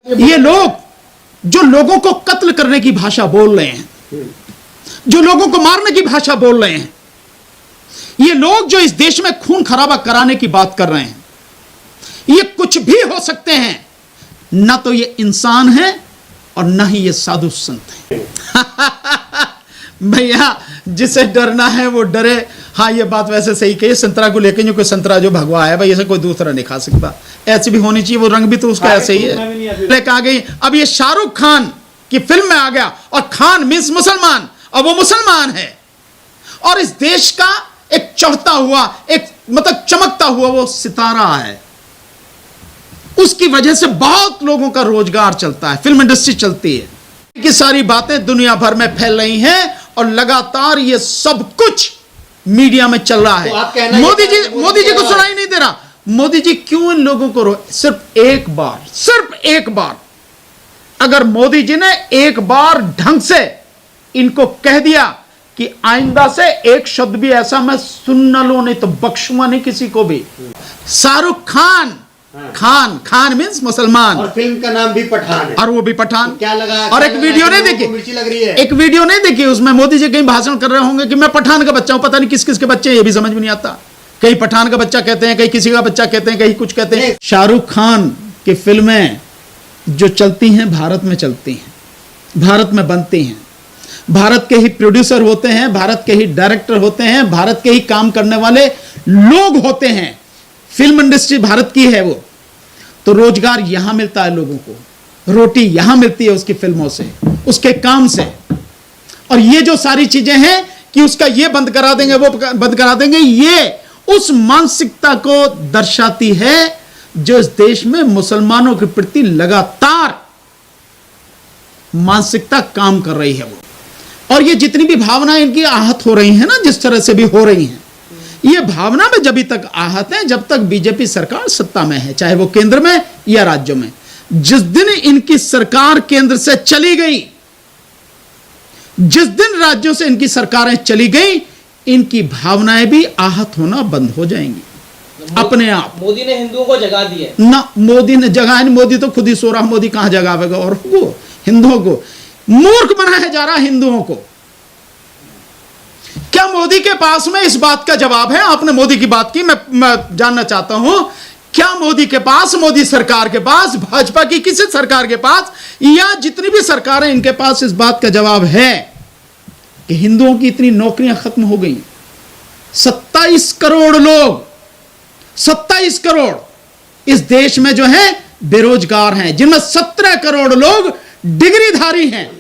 ये लोग जो लोगों को कत्ल करने की भाषा बोल रहे हैं, जो लोगों को मारने की भाषा बोल रहे हैं, ये लोग जो इस देश में खून खराबा कराने की बात कर रहे हैं, ये कुछ भी हो सकते हैं। ना तो ये इंसान है और ना ही ये साधु संत है। भैया जिसे डरना है वो डरे। हाँ ये बात वैसे सही कही, संतरा को लेकर जो कोई संतरा जो भगवा है भाई, ऐसे कोई दूसरा नहीं खा सकता। ऐसी भी होनी चाहिए, वो रंग भी तो उसका ऐसे ही है। लेकर आ गई अब ये शाहरुख खान की फिल्म में आ गया, और खान मीन्स मुसलमान, और वो मुसलमान है, और इस देश का एक चढ़ता हुआ, एक मतलब चमकता हुआ वो सितारा है। उसकी वजह से बहुत लोगों का रोजगार चलता है, फिल्म इंडस्ट्री चलती है। कि सारी बातें दुनिया भर में फैल रही हैं और लगातार ये सब कुछ मीडिया में चल रहा है। तो मोदी जी को सुनाई नहीं दे रहा। मोदी जी क्यों इन लोगों को सिर्फ एक बार अगर मोदी जी ने एक बार ढंग से इनको कह दिया कि आइंदा से एक शब्द भी ऐसा मैं सुन न लो, नहीं तो बख्शूंगा नहीं किसी को भी। शाहरुख खान, खान मीन्स मुसलमान, और फिल्म का नाम भी पठान है, और वो भी पठान। तो क्या लगा? और एक वीडियो नहीं देखी, मिर्ची लग रही है। एक वीडियो नहीं देखी, उसमें मोदी जी कहीं भाषण कर रहे होंगे कि मैं पठान का बच्चा हूं। पता नहीं किस किस के बच्चे हैं, ये भी समझ में नहीं आता। कहीं पठान का बच्चा कहते हैं, कहीं किसी का बच्चा कहते हैं, कहीं कुछ कहते हैं। शाहरुख खान की फिल्में जो चलती हैं भारत में चलती हैं, भारत में बनती हैं, भारत के ही प्रोड्यूसर होते हैं, भारत के ही डायरेक्टर होते हैं, भारत के ही काम करने वाले लोग होते हैं। फिल्म इंडस्ट्री भारत की है वो, तो रोजगार यहां मिलता है लोगों को, रोटी यहां मिलती है उसकी फिल्मों से, उसके काम से। और ये जो सारी चीजें हैं कि उसका ये बंद करा देंगे, वो बंद करा देंगे, ये उस मानसिकता को दर्शाती है जो इस देश में मुसलमानों के प्रति लगातार मानसिकता काम कर रही है वो। और ये जितनी भी भावनाएं इनकी आहत हो रही हैं ना, जिस तरह से भी हो रही हैं, ये भावना में जब तक आहत है जब तक बीजेपी सरकार सत्ता में है, चाहे वो केंद्र में या राज्यों में। जिस दिन इनकी सरकार केंद्र से चली गई, जिस दिन राज्यों से इनकी सरकारें चली गई, इनकी भावनाएं भी आहत होना बंद हो जाएंगी अपने आप। मोदी ने हिंदुओं को जगा दिया ना, मोदी ने जगा नहीं, मोदी तो खुद ही सो रहा। मोदी कहां जगावेगा और वो हिंदुओं को मूर्ख बनाया जा रहा। हिंदुओं को क्या मोदी के पास में इस बात का जवाब है? आपने मोदी की बात की, मैं जानना चाहता हूं, क्या मोदी के पास, मोदी सरकार के पास, भाजपा की किसी सरकार के पास, या जितनी भी सरकारें इनके पास इस बात का जवाब है कि हिंदुओं की इतनी नौकरियां खत्म हो गई? 27 करोड़ लोग, 27 करोड़ इस देश में जो है बेरोजगार हैं, जिनमें 17 करोड़ लोग डिग्रीधारी हैं।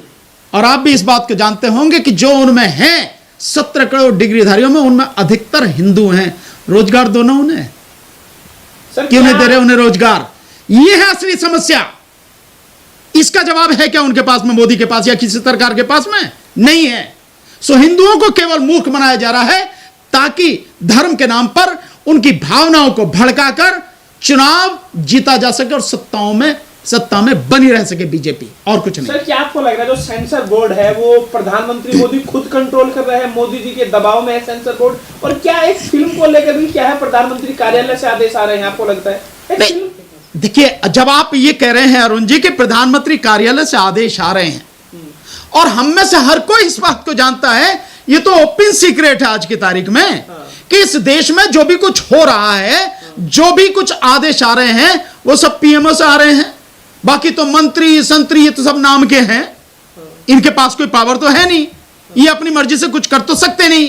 और आप भी इस बात को जानते होंगे कि जो उनमें हैं 17 करोड़ डिग्रीधारियों में, उनमें अधिकतर हिंदू हैं। रोजगार दो ना उन्हें, क्यों नहीं दे रहे उन्हें रोजगार? ये है असली समस्या। इसका जवाब है क्या उनके पास में, मोदी के पास या किसी सरकार के पास में? नहीं है। सो हिंदुओं को केवल मूर्ख बनाया जा रहा है ताकि धर्म के नाम पर उनकी भावनाओं को भड़काकर चुनाव जीता जा सके और सत्ता में बनी रह सके बीजेपी, और कुछ नहीं। सर क्या आपको लग रहा है जो सेंसर बोर्ड है वो प्रधानमंत्री मोदी खुद कंट्रोल कर रहे हैं, मोदी जी के दबाव में है सेंसर बोर्ड? और क्या एक फिल्म को लेकर भी क्या है, प्रधानमंत्री कार्यालय से आदेश आ रहे हैं, आपको लगता है? देखिए, जब आप ये कह रहे हैं अरुण जी कि प्रधानमंत्री कार्यालय से आदेश आ रहे हैं, और हम में से हर कोई इस बात को जानता है, ये तो ओपन सीक्रेट है आज की तारीख में, कि इस देश में जो भी कुछ हो रहा है, जो भी कुछ आदेश आ रहे हैं, वो सब पीएमओ से आ रहे हैं। बाकी तो मंत्री संतरी ये तो सब नाम के हैं, इनके पास कोई पावर तो है नहीं, ये अपनी मर्जी से कुछ कर तो सकते नहीं,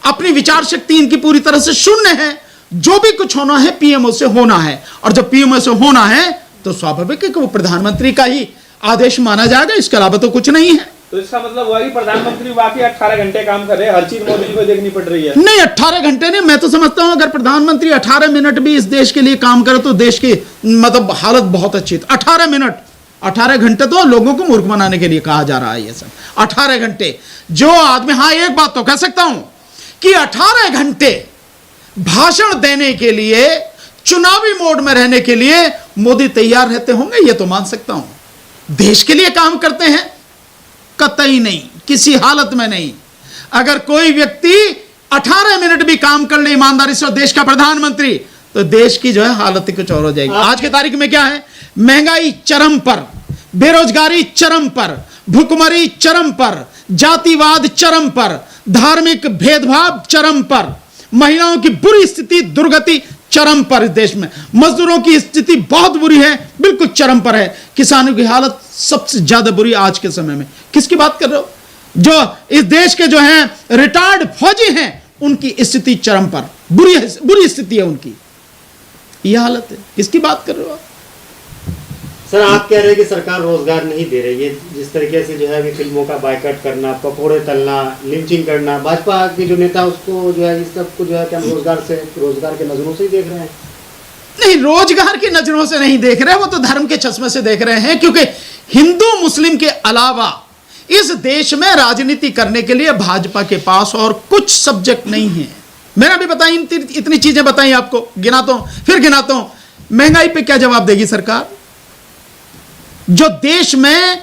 अपनी विचार शक्ति इनकी पूरी तरह से शून्य है। जो भी कुछ होना है पीएमओ से होना है, और जब पीएमओ से होना है तो स्वाभाविक है कि वो प्रधानमंत्री का ही आदेश माना जाएगा, इसके अलावा तो कुछ नहीं है। तो इसका मतलब हुआ कि प्रधानमंत्री वाकई 18 घंटे काम कर रहे हैं, हर चीज मोदी जी को देखनी पड़ रही है? नहीं, 18 घंटे नहीं, मैं तो समझता हूं अगर प्रधानमंत्री 18 मिनट भी इस देश के लिए काम करे तो देश की मतलब हालत बहुत अच्छी थी। 18 मिनट, 18 घंटे तो लोगों को मूर्ख बनाने के लिए कहा जा रहा है ये सब। 18 घंटे जो आदमी, हाँ एक बात तो कह सकता हूं कि 18 घंटे भाषण देने के लिए, चुनावी मोड में रहने के लिए मोदी तैयार रहते होंगे, ये तो मान सकता हूं। देश के लिए काम करते हैं? कतई नहीं, किसी हालत में नहीं। अगर कोई व्यक्ति 18 मिनट भी काम कर ले ईमानदारी से, देश का प्रधानमंत्री, तो देश की जो है हालत कुछ और हो जाएगी। आज की तारीख में क्या है, महंगाई चरम पर, बेरोजगारी चरम पर, भुखमरी चरम पर, जातिवाद चरम पर, धार्मिक भेदभाव चरम पर, महिलाओं की बुरी स्थिति, दुर्गति चरम पर इस देश में, मजदूरों की स्थिति बहुत बुरी है, बिल्कुल चरम पर है, किसानों की हालत सबसे ज्यादा बुरी आज के समय में। किसकी बात कर रहे हो? जो इस देश के जो हैं रिटायर्ड फौजी हैं, उनकी स्थिति चरम पर, बुरी स्थिति है उनकी, यह हालत है। किसकी बात कर रहे हो? सर आप कह रहे हैं कि सरकार रोजगार नहीं दे रही है, जिस तरीके से जो है अभी फिल्मों का बायकॉट करना, पकोड़े तलना, लिंचिंग करना, भाजपा के जो नेता उसको जो है इस सबको जो है क्या रोजगार के नजरों से ही देख रहे हैं? नहीं, रोजगार की नजरों से नहीं देख रहे, वो तो धर्म के चश्मे से देख रहे हैं, क्योंकि हिंदू मुस्लिम के अलावा इस देश में राजनीति करने के लिए भाजपा के पास और कुछ सब्जेक्ट नहीं है। मैंने अभी बताई, इतनी चीजें बताई आपको, गिनाता हूं, फिर गिनाता हूं। महंगाई पे क्या जवाब देगी सरकार? जो देश में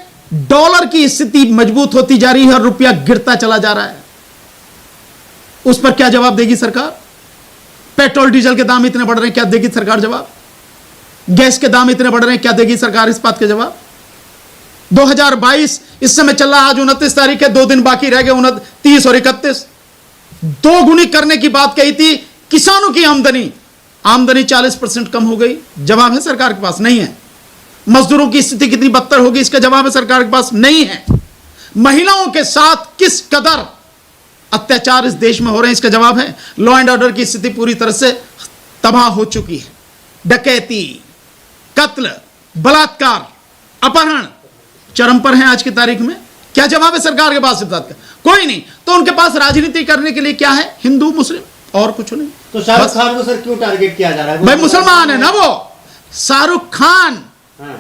डॉलर की स्थिति मजबूत होती जा रही है और रुपया गिरता चला जा रहा है, उस पर क्या जवाब देगी सरकार? पेट्रोल डीजल के दाम इतने बढ़ रहे हैं, क्या देगी सरकार जवाब? गैस के दाम इतने बढ़ रहे हैं, क्या देगी सरकार इस बात के जवाब? 2022 इस समय चल रहा, आज 29 तारीख है, 2 दिन बाकी रह गए, 29 और 31, 2 गुनी करने की बात कही थी। किसानों की आमदनी 40% कम हो गई, जवाब है सरकार के पास? नहीं है। मजदूरों की स्थिति कितनी बदतर होगी, इसका जवाब है सरकार के पास? नहीं है। महिलाओं के साथ किस कदर अत्याचार इस देश में हो रहे हैं, इसका जवाब है? लॉ एंड ऑर्डर की स्थिति पूरी तरह से तबाह हो चुकी है। डकैती, कत्ल, बलात्कार, अपहरण चरम पर है आज की तारीख में। क्या जवाब है सरकार के पास इस बात का? कोई नहीं। तो उनके पास राजनीति करने के लिए क्या है? हिंदू मुस्लिम और कुछ नहीं। तो शाहरुख खान को सर क्यों टारगेट किया जा रहा है? भाई मुसलमान है ना वो, शाहरुख खान।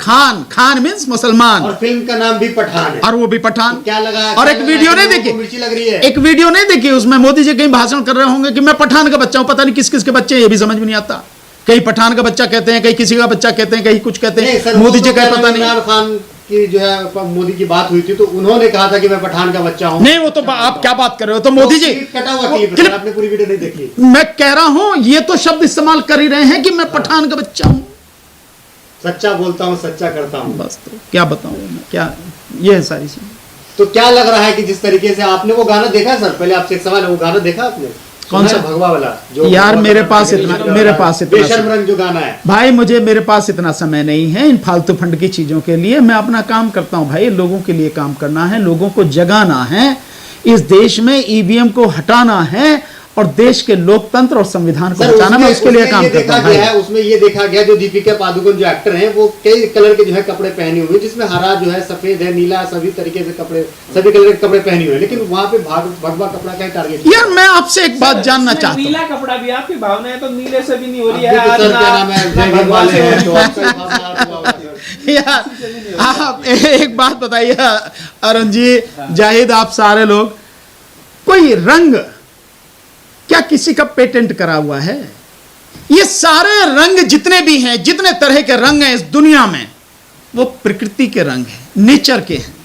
हाँ। खान मीन्स मुसलमान, और फिल्म का नाम भी पठान है, और वो भी पठान। तो क्या लगा? और एक वीडियो नहीं देखी, मिर्ची लग रही है। एक वीडियो नहीं देखी, उसमें मोदी जी कहीं भाषण कर रहे होंगे कि मैं पठान का बच्चा हूं, पता नहीं किस किस के बच्चे हैं, ये भी समझ में नहीं आता। कहीं पठान का बच्चा कहते हैं, कहीं किसी का बच्चा कहते हैं, कहीं कुछ कहते हैं, मोदी जी का पता नहीं। इमरान खान की जो है मोदी की बात हुई थी तो उन्होंने कहा था कि मैं पठान का बच्चा हूं। नहीं, वो तो आप क्या बात कर रहे हो? तो मोदी जी कटा हुआ क्लिप, आपने पूरी वीडियो नहीं देखी। मैं कह रहा हूं, ये तो शब्द इस्तेमाल कर ही रहे हैं कि मैं पठान का बच्चा हूं। सच्चा बोलता हूं, सच्चा करता हूं, बस। तो क्या बताऊं मैं, क्या ये है सारी चीज। तो क्या लग रहा है कि जिस तरीके से आपने वो गाना देखा है? सर पहले आपसे एक सवाल है, वो गाना देखा आपने? कौन सा? भगवा वाला जो यार मेरे पास इतना बेशर्म रंग जो गाना है भाई, मेरे पास इतना समय नहीं है इन फालतू फंड की चीजों के लिए। मैं अपना काम करता हूं भाई, लोगों के लिए काम करना है, लोगों को जगाना है, इस देश में ईवीएम को हटाना है और देश के लोकतंत्र और संविधान को बचाना, मैं उसके लिए काम करता हूं। उसमें ये देखा गया जो दीपिका पादुकोण जो एक्टर हैं वो कई कलर के जो है कपड़े पहने हुए, जिसमें हरा जो है, सफेद है, नीला, सभी तरीके से कपड़े, सभी कलर के कपड़े पहने हुए, लेकिन वहां पे भगवा कपड़ा का टारगेट। यार मैं आपसे एक बात जानना चाहता हूं, नीला कपड़ा भी आपकी भावना है तो नीले से भी नहीं हो रही है। यार आप एक बात बताइए अरुण जी, जाहिद, आप सारे लोग, कोई रंग क्या किसी का पेटेंट करा हुआ है? ये सारे रंग जितने भी हैं, जितने तरह के रंग हैं इस दुनिया में, वो प्रकृति के रंग हैं, नेचर के हैं।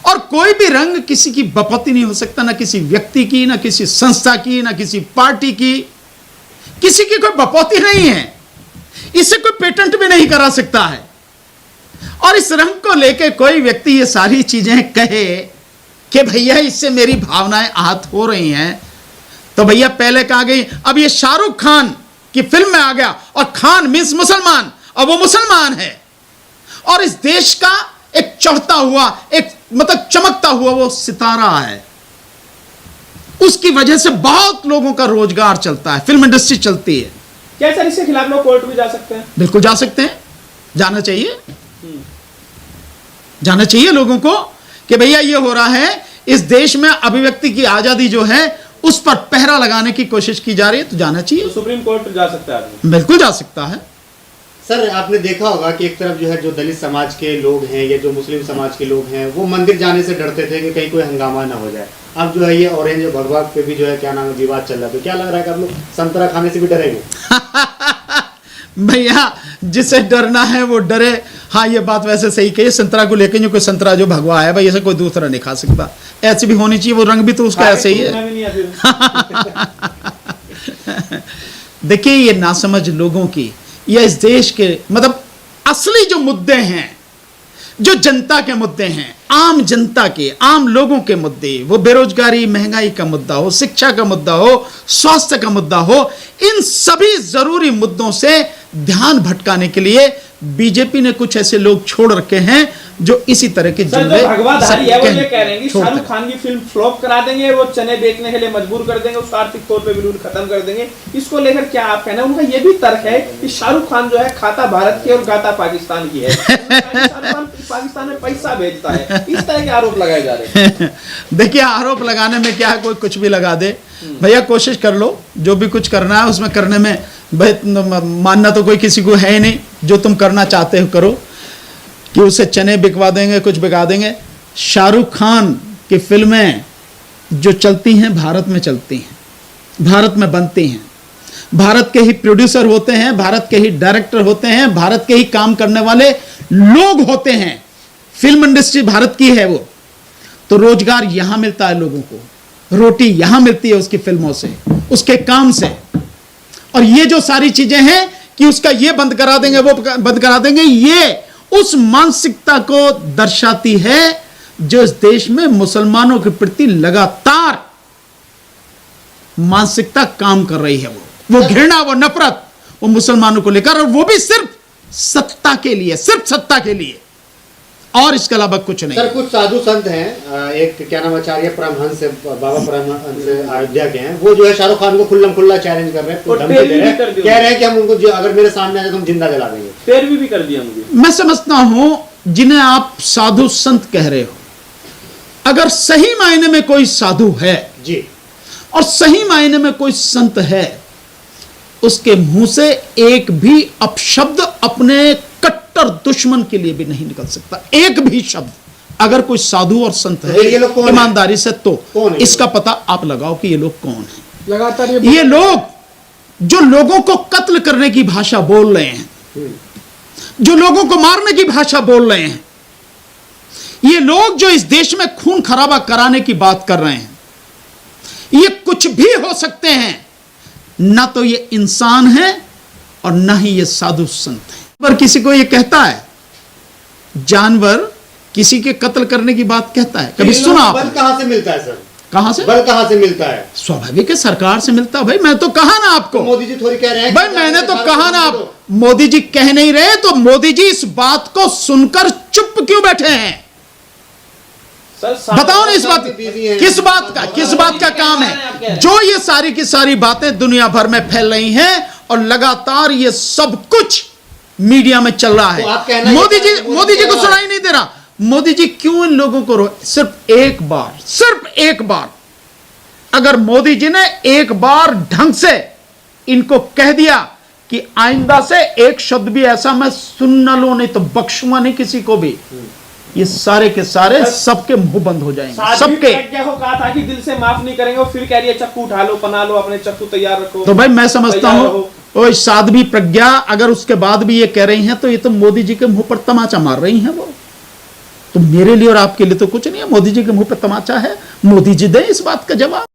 और कोई भी रंग किसी की बपौती नहीं हो सकता, ना किसी व्यक्ति की, ना किसी संस्था की, ना किसी पार्टी की, किसी की कोई बपौती नहीं है, इसे कोई पेटेंट भी नहीं करा सकता है। और इस रंग को लेकर कोई व्यक्ति ये सारी चीजें कहे कि भैया इससे मेरी भावनाएं आहत हो रही हैं, तो भैया पहले कहा गई, अब ये शाहरुख खान की फिल्म में आ गया और खान मीन्स मुसलमान, और वो मुसलमान है और इस देश का एक चढ़ता हुआ, एक मतलब चमकता हुआ वो सितारा है। उसकी वजह से बहुत लोगों का रोजगार चलता है, फिल्म इंडस्ट्री चलती है। क्या सर इसके खिलाफ लोग कोर्ट भी जा सकते हैं? बिल्कुल जा सकते हैं, जाना चाहिए, जाना चाहिए लोगों को कि भैया ये हो रहा है, इस देश में अभिव्यक्ति की आजादी जो है उस पर पहरा लगाने की कोशिश की जा रही है, तो जाना चाहिए। तो सुप्रीम कोर्ट जा सकता है आदमी? बिल्कुल जा सकता है। सर आपने देखा होगा कि एक तरफ जो है जो दलित समाज के लोग हैं या जो मुस्लिम समाज के लोग हैं वो मंदिर जाने से डरते थे कि कहीं कोई हंगामा ना हो जाए। अब जो है ये ऑरेंज और भगवा पे भी जो है क्या नाम है विवाद चल रहा है, तो क्या लग रहा है कि आप लोग संतरा खाने से भी डरेंगे? भैया जिसे डरना है वो डरे। हाँ ये बात वैसे सही कही, संतरा को लेकर जो कोई संतरा जो भगवा है भाई, ऐसे कोई दूसरा नहीं खा सकता, ऐसी भी होनी चाहिए, वो रंग भी तो उसका ऐसे ही है। देखिए ये नासमझ लोगों की, या इस देश के मतलब असली जो मुद्दे हैं जो जनता के मुद्दे हैं, आम जनता के, आम लोगों के मुद्दे, वो बेरोजगारी, महंगाई का मुद्दा हो, शिक्षा का मुद्दा हो, स्वास्थ्य का मुद्दा हो, इन सभी जरूरी मुद्दों से ध्यान भटकाने के लिए बीजेपी ने कुछ ऐसे लोग छोड़ रखे हैं जो इसी तरह के सर, जो भगवाधारी है वो ये कह रहे हैं कि शाहरुख खान की फिल्म फ्लॉप करा देंगे, वो चने बेचने के लिए मजबूर कर देंगे, उसको आर्थिक तौर पे बिल्कुल खत्म कर देंगे। इसको लेकर क्या आप कहना है? उनका ये भी तर्क है कि शाहरुख खान जो है खाता भारत की और गाता पाकिस्तान की है, शाहरुख खान पाकिस्तान में पैसा भेजता है, इस तरह के आरोप लगाए जा रहे हैं। देखिए, आरोप लगाने में क्या है, कोई कुछ भी लगा दे भैया, कोशिश कर लो, जो भी कुछ करना है उसमें करने में मानना तो कोई किसी को है ही नहीं। जो तुम करना चाहते हो करो, कि उसे चने बिकवा देंगे, कुछ बिका देंगे। शाहरुख खान की फिल्में जो चलती हैं भारत में चलती हैं, भारत में बनती हैं, भारत के ही प्रोड्यूसर होते हैं, भारत के ही डायरेक्टर होते हैं, भारत के ही काम करने वाले लोग होते हैं। फिल्म इंडस्ट्री भारत की है वो, तो रोजगार यहां मिलता है लोगों को, रोटी यहां मिलती है उसकी फिल्मों से, उसके काम से। और ये जो सारी चीजें हैं कि उसका ये बंद करा देंगे, वो बंद करा देंगे, ये उस मानसिकता को दर्शाती है जो इस देश में मुसलमानों के प्रति लगातार मानसिकता काम कर रही है। वो घृणा, वो नफरत, वो मुसलमानों को लेकर, और वो भी सिर्फ सत्ता के लिए, सिर्फ सत्ता के लिए, और इसके अलावा कुछ नहीं। सर, कुछ साधु संत हैं, एक क्या नाम आचार्य परमहंस, बाबा परमहंस अयोध्या के हैं, वो जो है शाहरुख खान को खुल्लम खुल्ला चैलेंज कर रहे हैं, धमकी दे रहे हैं, कह रहे हैं कि हम उनको अगर मेरे सामने आए तो हम जिंदा जला देंगे। पैरवी भी कर दिया मुझे। मैं समझता हूं जिन्हें आप साधु संत कह रहे हो, अगर सही मायने में कोई साधु है जी, और सही मायने में कोई संत है, उसके मुंह से एक भी अपशब्द अपने कट्टर दुश्मन के लिए भी नहीं निकल सकता, एक भी शब्द। अगर कोई साधु और संत है ये लोग कौन ईमानदारी से, तो कौन इसका पता आप लगाओ कि ये लोग कौन हैं। लगातार ये लोग जो लोगों को कत्ल करने की भाषा बोल रहे हैं, जो लोगों को मारने की भाषा बोल रहे हैं, ये लोग जो इस देश में खून खराबा कराने की बात कर रहे हैं, ये कुछ भी हो सकते हैं। ना तो ये इंसान है और ना ही ये साधु संत है। पर किसी को ये कहता है, जानवर किसी के कत्ल करने की बात कहता है, कभी सुना आपने? बल कहां से मिलता है सर? कहां से बल कहां से मिलता है? स्वाभाविक है, सरकार से मिलता है। भाई मैं तो कहा ना आपको, मोदी जी थोड़ी कह रहे हैं। भाई मैंने तो कहा ना, आप मोदी जी कह नहीं रहे, तो मोदी जी इस बात को सुनकर चुप क्यों बैठे हैं? बताओ ना, इस बात किस बात का काम है? जो ये सारी की सारी बातें दुनिया भर में फैल रही हैं और लगातार ये सब कुछ मीडिया में चल रहा है। मोदी जी को सुनाई नहीं दे रहा। मोदी जी क्यों इन लोगों को सिर्फ एक बार अगर मोदी जी ने एक बार ढंग से इनको कह दिया कि आइंदा से एक शब्द भी ऐसा मैं सुन न लूं, नहीं तो बख्शूंगा नहीं किसी को भी, ये सारे के सारे सबके मुंह बंद हो जाएंगे, सबके। प्रज्ञा को कहा था कि दिल से माफ नहीं करेंगे, और फिर कह रही है चक्कू उठा लो, पना लो, अपने चक्कू तैयार रखो। तो भाई मैं समझता हूं वो साध्वी प्रज्ञा अगर उसके बाद भी ये कह रही हैं, तो ये तो मोदी जी के मुंह पर तमाचा मार रही हैं वो। तो मेरे लिए और आपके लिए तो कुछ नहीं है, मोदी जी के मुंह पर तमाचा है, मोदी जी दें इस बात का जवाब।